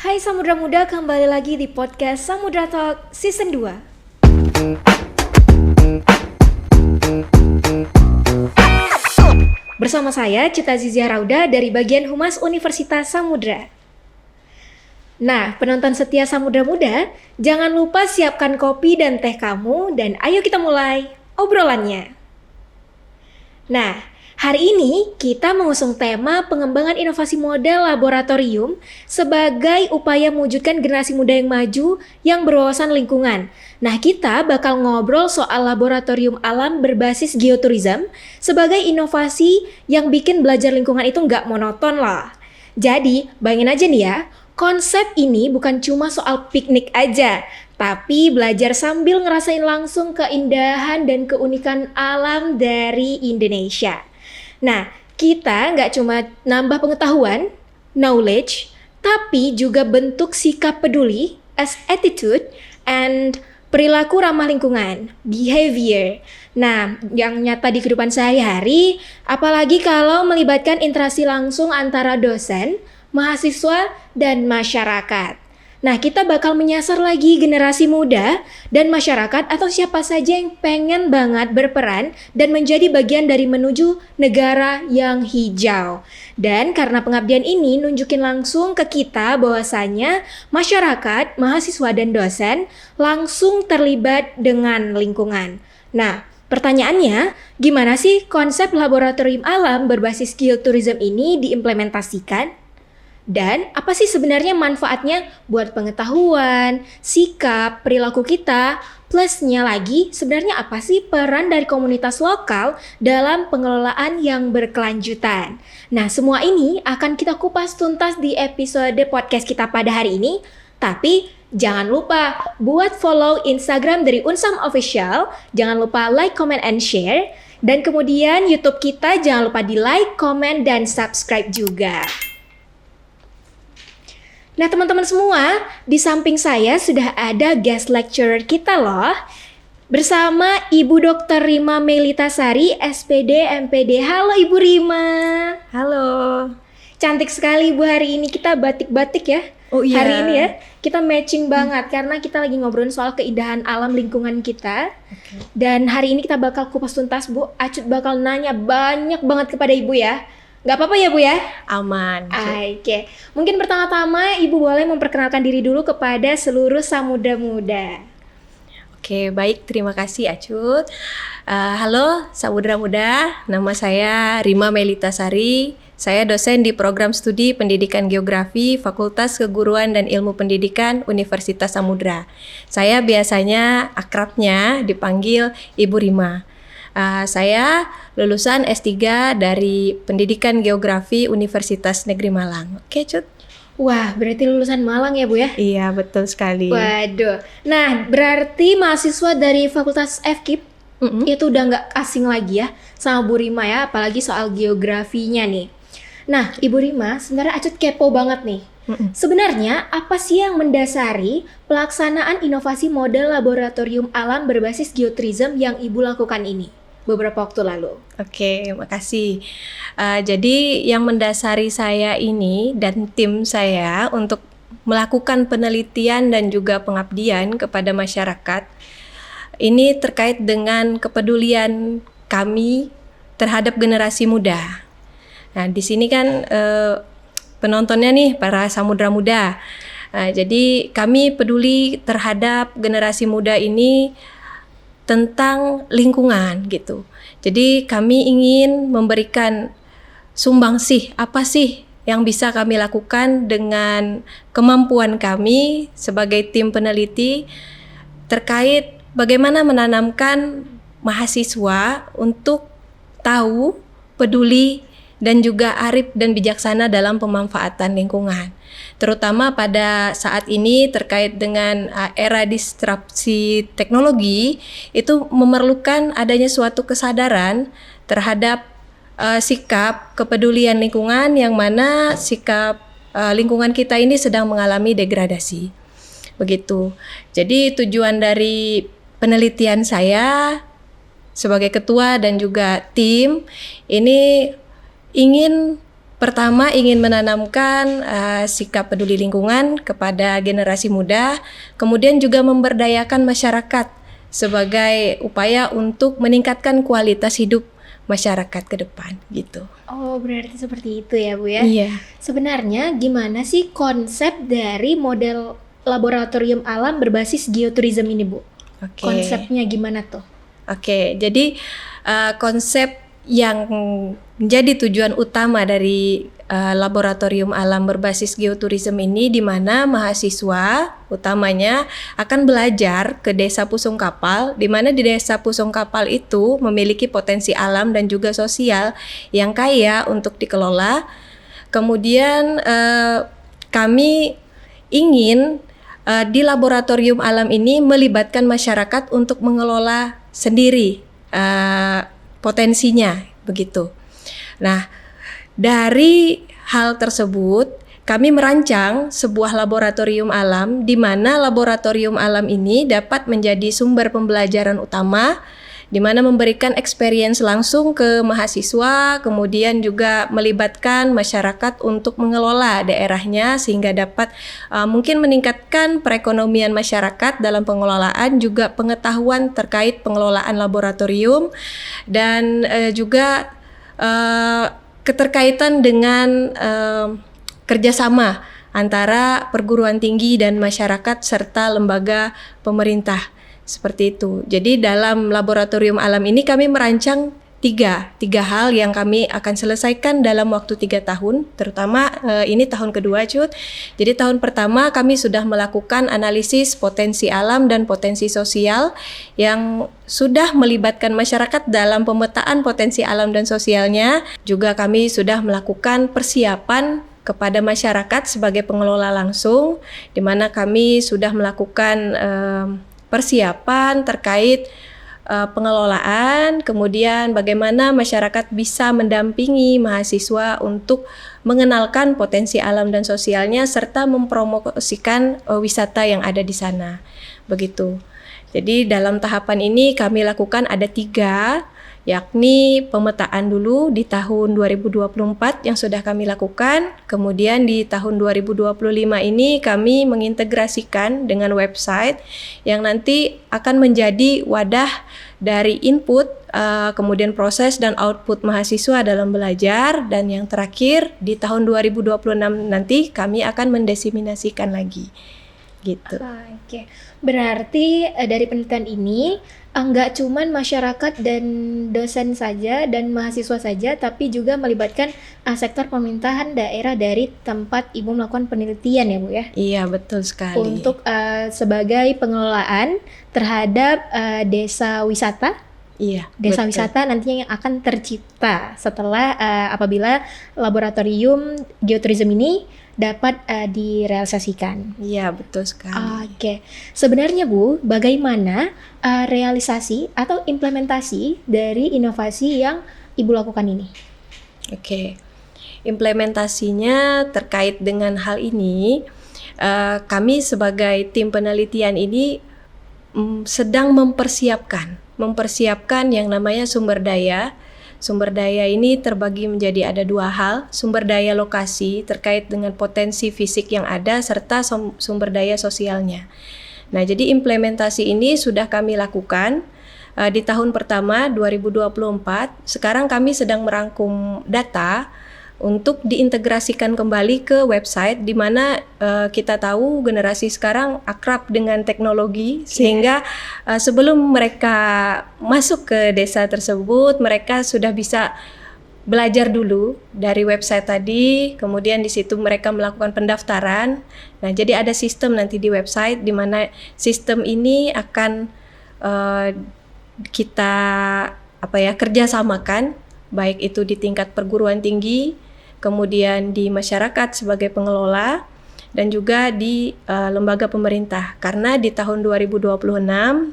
Hai Samudra Muda, kembali lagi di podcast Samudra Talk Season 2. Bersama saya Cita Zizia Rauda dari bagian Humas Universitas Samudra. Nah, penonton setia Samudra Muda, jangan lupa siapkan kopi dan teh kamu dan ayo kita mulai obrolannya. Nah, hari ini kita mengusung tema pengembangan inovasi model laboratorium sebagai upaya mewujudkan generasi muda yang maju yang berwawasan lingkungan. Nah, kita bakal ngobrol soal laboratorium alam berbasis geoturism sebagai inovasi yang bikin belajar lingkungan itu nggak monoton lah. Jadi, bayangin aja nih ya, konsep ini bukan cuma soal piknik aja, tapi belajar sambil ngerasain langsung keindahan dan keunikan alam dari Indonesia. Nah, kita nggak cuma nambah pengetahuan, knowledge, tapi juga bentuk sikap peduli as attitude and perilaku ramah lingkungan, behavior. Nah, yang nyata di kehidupan sehari-hari, apalagi kalau melibatkan interaksi langsung antara dosen, mahasiswa, dan masyarakat. Nah, kita bakal menyasar lagi generasi muda dan masyarakat atau siapa saja yang pengen banget berperan dan menjadi bagian dari menuju negara yang hijau. Dan karena pengabdian ini nunjukin langsung ke kita bahwasanya masyarakat, mahasiswa, dan dosen langsung terlibat dengan lingkungan. Nah, pertanyaannya, gimana sih konsep laboratorium alam berbasis geoturism ini diimplementasikan? Dan apa sih sebenarnya manfaatnya buat pengetahuan, sikap, perilaku kita? Plusnya lagi, sebenarnya apa sih peran dari komunitas lokal dalam pengelolaan yang berkelanjutan? Nah, semua ini akan kita kupas tuntas di episode podcast kita pada hari ini. Tapi jangan lupa buat follow Instagram dari Unsam Official, jangan lupa like, comment, and share. Dan kemudian YouTube kita jangan lupa di like, comment, dan subscribe juga. Nah teman-teman semua, di samping saya sudah ada guest lecturer kita loh. Bersama Ibu Dr. Rima Melitasari, SPD, MPD. Halo Ibu Rima. Halo. Cantik sekali Ibu hari ini, kita batik-batik ya. Oh iya. Hari ini ya, kita matching banget karena kita lagi ngobrolin soal keindahan alam lingkungan kita. Okay. Dan hari ini kita bakal kupas tuntas Bu. Acut bakal nanya banyak banget kepada Ibu ya. Gak apa-apa ya Bu ya? Aman. Oke. Mungkin pertama-tama Ibu boleh memperkenalkan diri dulu kepada seluruh Samudra Muda. Oke, baik. Terima kasih Acut. Halo Samudra Muda, nama saya Rima Melitasari. Saya dosen di program studi Pendidikan Geografi Fakultas Keguruan dan Ilmu Pendidikan Universitas Samudra. Saya biasanya akrabnya dipanggil Ibu Rima. Saya lulusan S3 dari Pendidikan Geografi Universitas Negeri Malang. Oke, Cut. Wah, berarti lulusan Malang ya, Bu ya? Iya, betul sekali. Waduh. Nah, berarti mahasiswa dari Fakultas FKIP itu udah nggak asing lagi ya sama Bu Rima ya, apalagi soal geografinya nih. Nah, Ibu Rima, sebenarnya Acut kepo banget nih. Sebenarnya apa sih yang mendasari pelaksanaan inovasi model laboratorium alam berbasis geoturism yang Ibu lakukan ini beberapa waktu lalu? Oke, makasih. Jadi yang mendasari saya ini dan tim saya untuk melakukan penelitian dan juga pengabdian kepada masyarakat ini terkait dengan kepedulian kami terhadap generasi muda. Nah, di sini kan penontonnya nih para Samudra Muda. Jadi kami peduli terhadap generasi muda ini tentang lingkungan gitu. Jadi kami ingin memberikan sumbangsih apa sih yang bisa kami lakukan dengan kemampuan kami sebagai tim peneliti terkait bagaimana menanamkan mahasiswa untuk tahu, peduli, dan juga arif dan bijaksana dalam pemanfaatan lingkungan. Terutama pada saat ini terkait dengan era disrupsi teknologi, itu memerlukan adanya suatu kesadaran terhadap sikap kepedulian lingkungan yang mana sikap lingkungan kita ini sedang mengalami degradasi. Begitu. Jadi tujuan dari penelitian saya sebagai ketua dan juga tim ini ingin Pertama, ingin menanamkan sikap peduli lingkungan kepada generasi muda, kemudian juga memberdayakan masyarakat sebagai upaya untuk meningkatkan kualitas hidup masyarakat ke depan gitu. Oh, berarti seperti itu ya, Bu ya? Iya. Sebenarnya gimana sih konsep dari model laboratorium alam berbasis geoturism ini, Bu? Oke. Konsepnya gimana tuh? Oke, jadi konsep yang menjadi tujuan utama dari laboratorium alam berbasis geoturism ini, di mana mahasiswa utamanya akan belajar ke Desa Pusung Kapal, di mana di Desa Pusung Kapal itu memiliki potensi alam dan juga sosial yang kaya untuk dikelola. Kemudian kami ingin di laboratorium alam ini melibatkan masyarakat untuk mengelola sendiri potensinya begitu. Nah, dari hal tersebut kami merancang sebuah laboratorium alam, di mana laboratorium alam ini dapat menjadi sumber pembelajaran utama, di mana memberikan experience langsung ke mahasiswa, kemudian juga melibatkan masyarakat untuk mengelola daerahnya sehingga dapat mungkin meningkatkan perekonomian masyarakat dalam pengelolaan, juga pengetahuan terkait pengelolaan laboratorium, dan juga keterkaitan dengan kerjasama antara perguruan tinggi dan masyarakat serta lembaga pemerintah. Seperti itu. Jadi dalam laboratorium alam ini kami merancang tiga hal yang kami akan selesaikan dalam waktu 3 tahun, terutama ini tahun kedua, Cut. Jadi tahun pertama kami sudah melakukan analisis potensi alam dan potensi sosial yang sudah melibatkan masyarakat dalam pemetaan potensi alam dan sosialnya. Juga kami sudah melakukan persiapan kepada masyarakat sebagai pengelola langsung, di mana kami sudah melakukan persiapan terkait pengelolaan, kemudian bagaimana masyarakat bisa mendampingi mahasiswa untuk mengenalkan potensi alam dan sosialnya serta mempromosikan wisata yang ada di sana. Begitu. Jadi dalam tahapan ini kami lakukan ada 3, yakni pemetaan dulu di tahun 2024 yang sudah kami lakukan. Kemudian di tahun 2025 ini kami mengintegrasikan dengan website yang nanti akan menjadi wadah dari input, kemudian proses dan output mahasiswa dalam belajar. Dan yang terakhir di tahun 2026 nanti kami akan mendiseminasikan lagi. Gitu. Oke. Berarti dari penelitian ini enggak cuman masyarakat dan dosen saja dan mahasiswa saja, tapi juga melibatkan sektor pemerintahan daerah dari tempat Ibu melakukan penelitian ya, Bu ya? Iya, betul sekali. Untuk sebagai pengelolaan terhadap desa wisata. Iya, desa betul. wisata nantinya yang akan tercipta setelah apabila laboratorium geoturism ini dapat direalisasikan. Iya, betul sekali. Oke. Sebenarnya Bu, bagaimana realisasi atau implementasi dari inovasi yang Ibu lakukan ini? Oke. Implementasinya terkait dengan hal ini, kami sebagai tim penelitian ini sedang mempersiapkan yang namanya sumber daya. Sumber daya ini terbagi menjadi ada 2 hal, sumber daya lokasi terkait dengan potensi fisik yang ada serta sumber daya sosialnya. Nah, jadi implementasi ini sudah kami lakukan di tahun pertama 2024. Sekarang kami sedang merangkum data untuk diintegrasikan kembali ke website, di mana kita tahu generasi sekarang akrab dengan teknologi, sehingga sebelum mereka masuk ke desa tersebut mereka sudah bisa belajar dulu dari website tadi, kemudian di situ mereka melakukan pendaftaran. Nah, jadi ada sistem nanti di website di mana sistem ini akan kita kerjasamakan, baik itu di tingkat perguruan tinggi, kemudian di masyarakat sebagai pengelola, dan juga di lembaga pemerintah. Karena di tahun 2026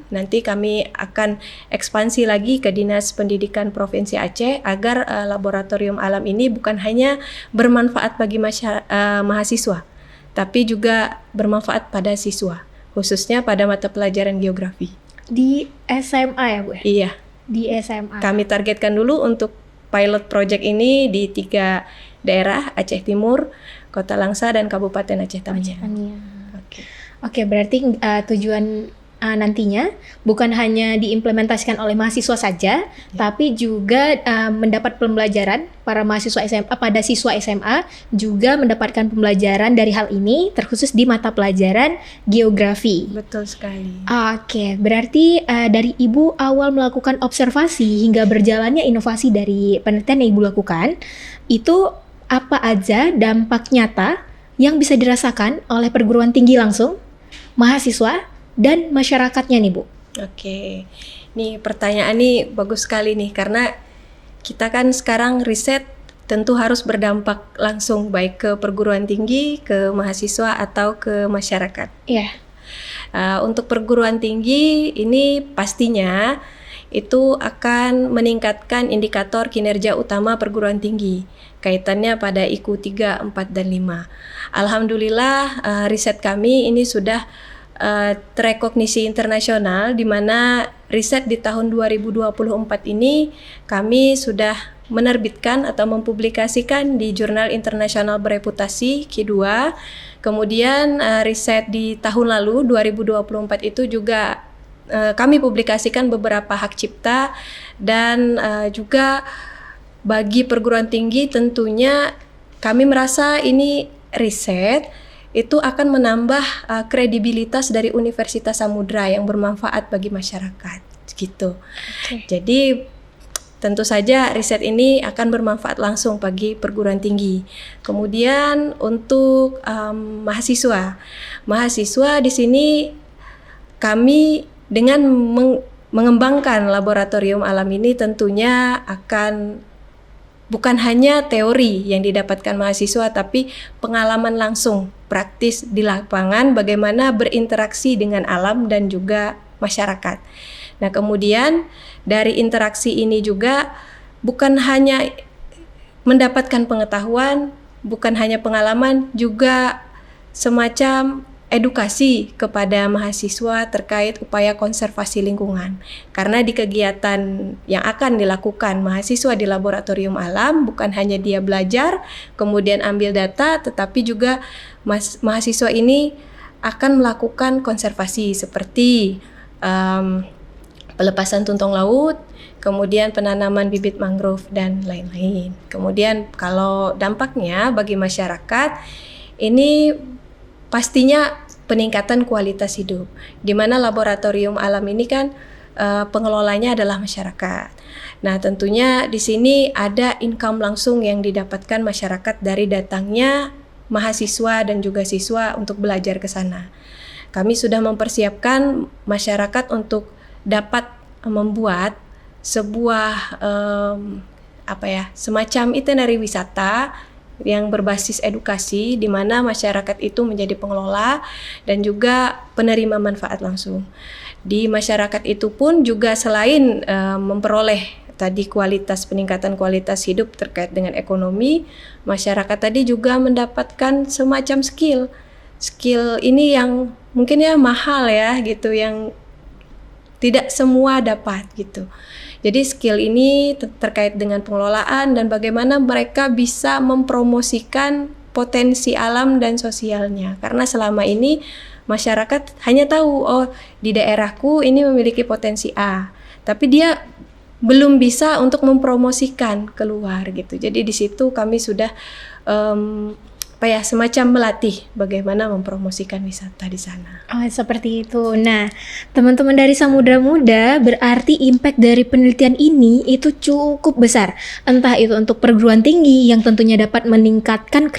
nanti kami akan ekspansi lagi ke Dinas Pendidikan Provinsi Aceh agar laboratorium alam ini bukan hanya bermanfaat bagi mahasiswa, tapi juga bermanfaat pada siswa, khususnya pada mata pelajaran geografi. Di SMA ya, Bu? Iya. Di SMA. Kami targetkan dulu untuk pilot project ini di 3 daerah Aceh Timur, Kota Langsa, dan Kabupaten Aceh Tamiang. Oke. Oke, berarti tujuan nantinya bukan hanya diimplementasikan oleh mahasiswa saja, tapi juga mendapat pembelajaran para mahasiswa SMA, pada siswa SMA juga mendapatkan pembelajaran dari hal ini, terkhusus di mata pelajaran geografi. Betul sekali. Oke, berarti dari Ibu awal melakukan observasi hingga berjalannya inovasi dari penelitian yang Ibu lakukan, itu apa aja dampak nyata yang bisa dirasakan oleh perguruan tinggi langsung, mahasiswa, dan masyarakatnya nih Bu? Oke, nih pertanyaan nih bagus sekali nih, karena kita kan sekarang riset tentu harus berdampak langsung baik ke perguruan tinggi, ke mahasiswa, atau ke masyarakat. Iya. Untuk perguruan tinggi ini pastinya itu akan meningkatkan indikator kinerja utama perguruan tinggi, kaitannya pada IQ 3, 4, dan 5. Alhamdulillah riset kami ini sudah terekognisi internasional, di mana riset di tahun 2024 ini kami sudah menerbitkan atau mempublikasikan di jurnal internasional bereputasi Q2. Kemudian riset di tahun lalu 2024 itu juga kami publikasikan beberapa hak cipta, dan juga bagi perguruan tinggi tentunya kami merasa ini riset itu akan menambah kredibilitas dari Universitas Samudra yang bermanfaat bagi masyarakat, gitu. Okay. Jadi tentu saja riset ini akan bermanfaat langsung bagi perguruan tinggi. Kemudian untuk mahasiswa di sini kami dengan mengembangkan laboratorium alam ini tentunya akan bukan hanya teori yang didapatkan mahasiswa, tapi pengalaman langsung praktis di lapangan bagaimana berinteraksi dengan alam dan juga masyarakat. Nah, kemudian dari interaksi ini juga bukan hanya mendapatkan pengetahuan, bukan hanya pengalaman, juga semacam edukasi kepada mahasiswa terkait upaya konservasi lingkungan. Karena di kegiatan yang akan dilakukan mahasiswa di laboratorium alam, bukan hanya dia belajar, kemudian ambil data, tetapi juga mahasiswa ini akan melakukan konservasi seperti pelepasan tuntong laut, kemudian penanaman bibit mangrove, dan lain-lain. Kemudian kalau dampaknya bagi masyarakat, ini pastinya peningkatan kualitas hidup, di mana laboratorium alam ini kan pengelolanya adalah masyarakat. Nah, tentunya di sini ada income langsung yang didapatkan masyarakat dari datangnya mahasiswa dan juga siswa untuk belajar ke sana. Kami sudah mempersiapkan masyarakat untuk dapat membuat sebuah semacam itinerary wisata yang berbasis edukasi, di mana masyarakat itu menjadi pengelola dan juga penerima manfaat langsung. Di masyarakat itu pun juga selain memperoleh tadi peningkatan kualitas hidup terkait dengan ekonomi, masyarakat tadi juga mendapatkan semacam skill ini yang mungkin ya mahal ya gitu, yang tidak semua dapat gitu. Jadi skill ini terkait dengan pengelolaan dan bagaimana mereka bisa mempromosikan potensi alam dan sosialnya. Karena selama ini masyarakat hanya tahu, oh di daerahku ini memiliki potensi A, tapi dia belum bisa untuk mempromosikan keluar gitu. Jadi di situ kami sudah semacam melatih bagaimana mempromosikan wisata di sana. Oh, seperti itu. Nah, teman-teman dari Samudra Muda, berarti impact dari penelitian ini itu cukup besar. Entah itu untuk perguruan tinggi yang tentunya dapat meningkatkan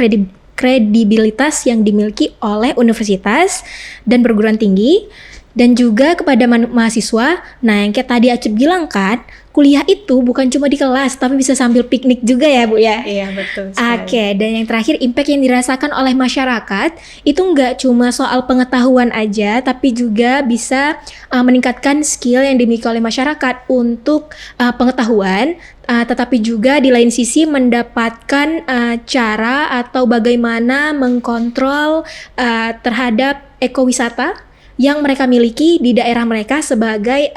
kredibilitas yang dimiliki oleh universitas dan perguruan tinggi, dan juga kepada mahasiswa. Nah, yang kayak tadi Acep bilang kan, kuliah itu bukan cuma di kelas, tapi bisa sambil piknik juga ya Bu ya? Iya, betul sekali. Oke, dan yang terakhir, impact yang dirasakan oleh masyarakat itu nggak cuma soal pengetahuan aja, tapi juga bisa meningkatkan skill yang dimiliki oleh masyarakat untuk pengetahuan, tetapi juga di lain sisi mendapatkan cara atau bagaimana mengkontrol terhadap ekowisata yang mereka miliki di daerah mereka sebagai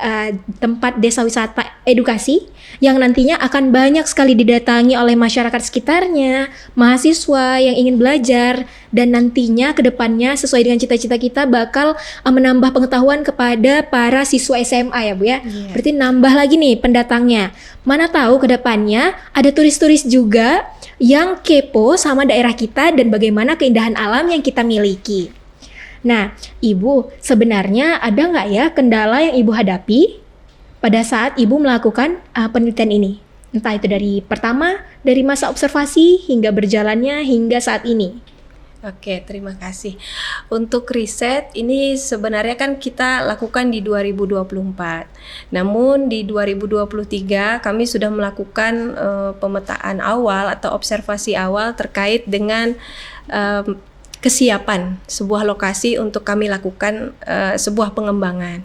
tempat desa wisata edukasi yang nantinya akan banyak sekali didatangi oleh masyarakat sekitarnya, mahasiswa yang ingin belajar, dan nantinya ke depannya sesuai dengan cita-cita kita bakal menambah pengetahuan kepada para siswa SMA ya Bu ya. Iya. Berarti nambah lagi nih pendatangnya. Mana tahu ke depannya ada turis-turis juga yang kepo sama daerah kita dan bagaimana keindahan alam yang kita miliki. Nah, Ibu, sebenarnya ada nggak ya kendala yang Ibu hadapi pada saat Ibu melakukan penelitian ini? Entah itu dari masa observasi hingga berjalannya hingga saat ini. Oke, terima kasih. Untuk riset ini sebenarnya kan kita lakukan di 2024. Namun di 2023 kami sudah melakukan pemetaan awal atau observasi awal terkait dengan kesiapan sebuah lokasi untuk kami lakukan sebuah pengembangan.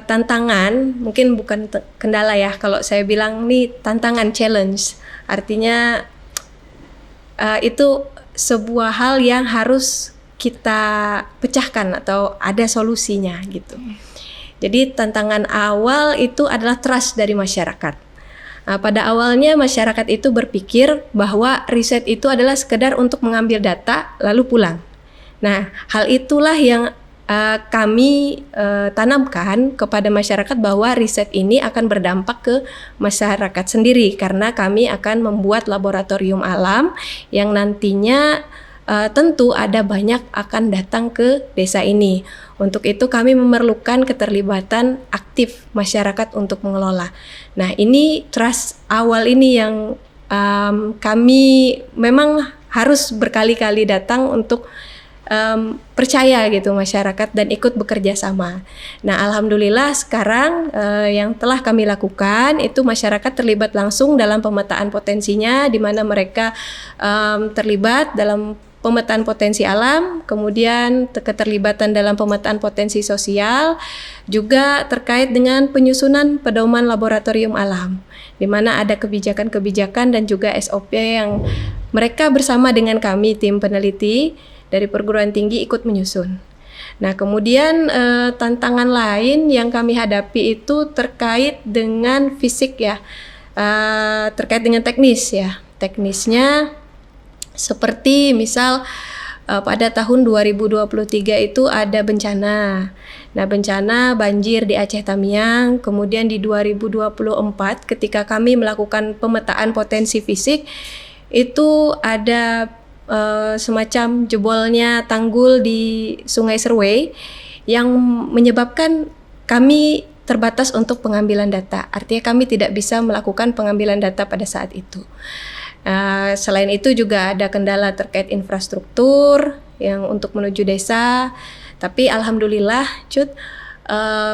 Tantangan mungkin bukan kendala ya, kalau saya bilang nih tantangan, challenge, artinya itu sebuah hal yang harus kita pecahkan atau ada solusinya gitu. Jadi tantangan awal itu adalah trust dari masyarakat. Pada awalnya masyarakat itu berpikir bahwa riset itu adalah sekedar untuk mengambil data lalu pulang. Nah, hal itulah yang kami tanamkan kepada masyarakat bahwa riset ini akan berdampak ke masyarakat sendiri karena kami akan membuat laboratorium alam yang nantinya tentu ada banyak akan datang ke desa ini. Untuk itu kami memerlukan keterlibatan aktif masyarakat untuk mengelola. Nah, ini trust awal ini yang kami memang harus berkali-kali datang untuk percaya gitu masyarakat dan ikut bekerja sama. Nah, alhamdulillah sekarang yang telah kami lakukan itu masyarakat terlibat langsung dalam pemetaan potensinya, di mana mereka terlibat dalam pemetaan potensi alam, kemudian keterlibatan dalam pemetaan potensi sosial, juga terkait dengan penyusunan pedoman laboratorium alam, di mana ada kebijakan-kebijakan dan juga SOP yang mereka bersama dengan kami tim peneliti dari perguruan tinggi ikut menyusun. Nah, kemudian tantangan lain yang kami hadapi itu terkait dengan fisik ya, terkait dengan teknis ya. Teknisnya seperti misal pada tahun 2023 itu ada bencana. Nah, bencana banjir di Aceh Tamiang. Kemudian di 2024 ketika kami melakukan pemetaan potensi fisik itu ada semacam jebolnya tanggul di Sungai Serway yang menyebabkan kami terbatas untuk pengambilan data. Artinya kami tidak bisa melakukan pengambilan data pada saat itu. Selain itu juga ada kendala terkait infrastruktur yang untuk menuju desa. Tapi alhamdulillah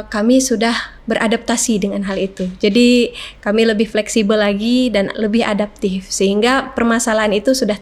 kami sudah beradaptasi dengan hal itu. Jadi kami lebih fleksibel lagi dan lebih adaptif sehingga permasalahan itu sudah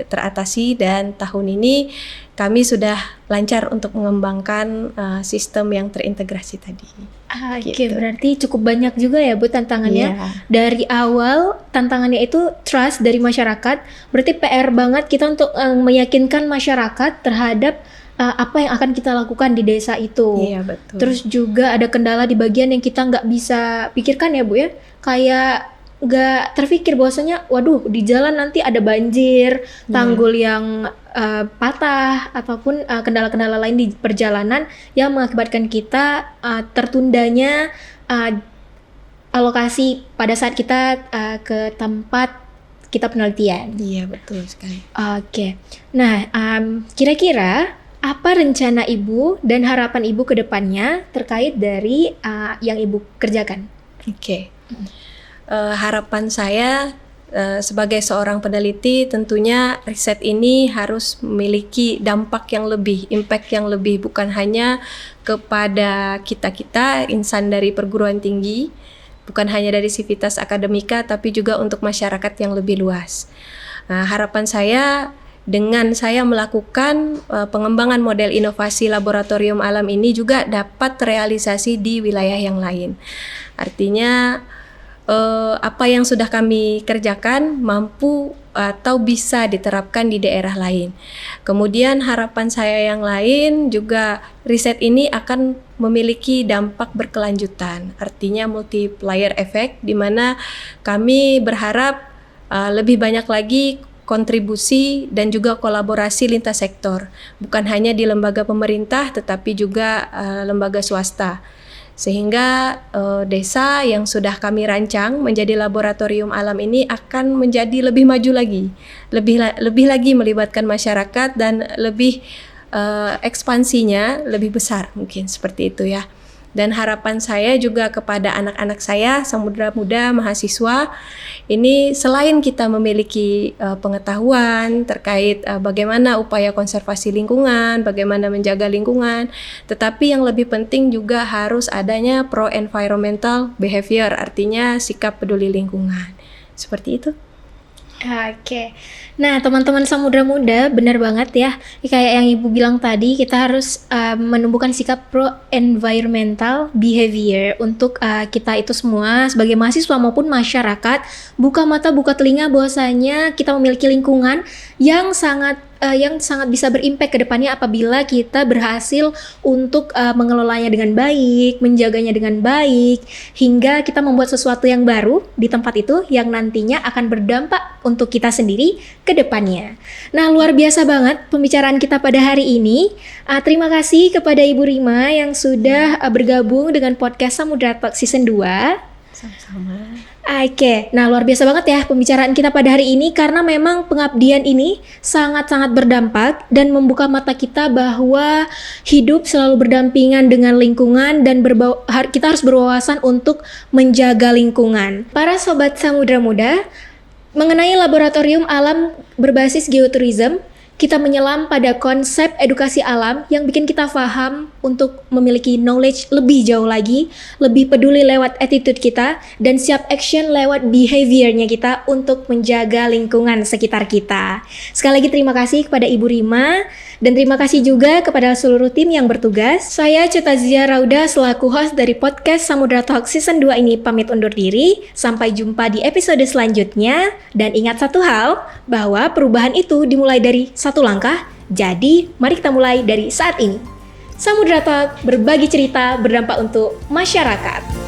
teratasi dan tahun ini kami sudah lancar untuk mengembangkan sistem yang terintegrasi tadi. Oke, Gitu. berarti cukup banyak juga ya Bu tantangannya. Iya. Dari awal tantangannya itu trust dari masyarakat. Berarti PR banget kita untuk meyakinkan masyarakat terhadap apa yang akan kita lakukan di desa itu. Iya, betul. Terus juga ada kendala di bagian yang kita nggak bisa pikirkan ya Bu ya. Kayak nggak terpikir bahwasanya waduh di jalan nanti ada banjir, tanggul yang patah ataupun kendala-kendala lain di perjalanan yang mengakibatkan kita tertundanya alokasi pada saat kita ke tempat kita penelitian. Iya, betul sekali. Oke. Nah, kira-kira apa rencana Ibu dan harapan Ibu ke depannya terkait dari yang Ibu kerjakan? Oke. Harapan saya sebagai seorang peneliti tentunya riset ini harus memiliki dampak yang lebih, impact yang lebih, bukan hanya kepada kita-kita insan dari perguruan tinggi, bukan hanya dari sivitas akademika, tapi juga untuk masyarakat yang lebih luas. Harapan saya dengan saya melakukan pengembangan model inovasi laboratorium alam ini juga dapat terrealisasi di wilayah yang lain. Artinya apa yang sudah kami kerjakan mampu atau bisa diterapkan di daerah lain. Kemudian harapan saya yang lain juga riset ini akan memiliki dampak berkelanjutan, artinya multiplier effect, di mana kami berharap lebih banyak lagi kontribusi dan juga kolaborasi lintas sektor, bukan hanya di lembaga pemerintah tetapi juga lembaga swasta. Sehingga desa yang sudah kami rancang menjadi laboratorium alam ini akan menjadi lebih maju lagi, lebih lagi melibatkan masyarakat dan lebih ekspansinya lebih besar, mungkin seperti itu ya. Dan harapan saya juga kepada anak-anak saya, Samudra Muda mahasiswa, ini selain kita memiliki pengetahuan terkait bagaimana upaya konservasi lingkungan, bagaimana menjaga lingkungan, tetapi yang lebih penting juga harus adanya pro-environmental behavior, artinya sikap peduli lingkungan. Seperti itu. Oke, nah teman-teman Samudra Muda, benar banget ya. Kayak yang Ibu bilang tadi, kita harus menumbuhkan sikap pro-environmental behavior untuk kita itu semua sebagai mahasiswa maupun masyarakat. Buka mata, buka telinga bahwasanya kita memiliki lingkungan yang sangat bisa berimpact ke depannya apabila kita berhasil untuk mengelolanya dengan baik, menjaganya dengan baik, hingga kita membuat sesuatu yang baru di tempat itu yang nantinya akan berdampak untuk kita sendiri ke depannya. Nah, luar biasa banget pembicaraan kita pada hari ini. Terima kasih kepada Ibu Rima yang sudah bergabung dengan podcast Samudra Talk Season 2. Sama-sama. Oke, nah luar biasa banget ya pembicaraan kita pada hari ini karena memang pengabdian ini sangat-sangat berdampak dan membuka mata kita bahwa hidup selalu berdampingan dengan lingkungan dan kita harus berwawasan untuk menjaga lingkungan. Para sobat Samudra Muda, mengenai laboratorium alam berbasis geoturism, kita menyelam pada konsep edukasi alam yang bikin kita paham untuk memiliki knowledge lebih jauh lagi, lebih peduli lewat attitude kita, dan siap action lewat behaviornya kita untuk menjaga lingkungan sekitar kita. Sekali lagi terima kasih kepada Ibu Rima, dan terima kasih juga kepada seluruh tim yang bertugas. Saya Cutazia Rauda selaku host dari podcast Samudra Talk Season 2 ini pamit undur diri. Sampai jumpa di episode selanjutnya. Dan ingat satu hal, bahwa perubahan itu dimulai dari satu langkah. Jadi, mari kita mulai dari saat ini. Samudra Talk, berbagi cerita berdampak untuk masyarakat.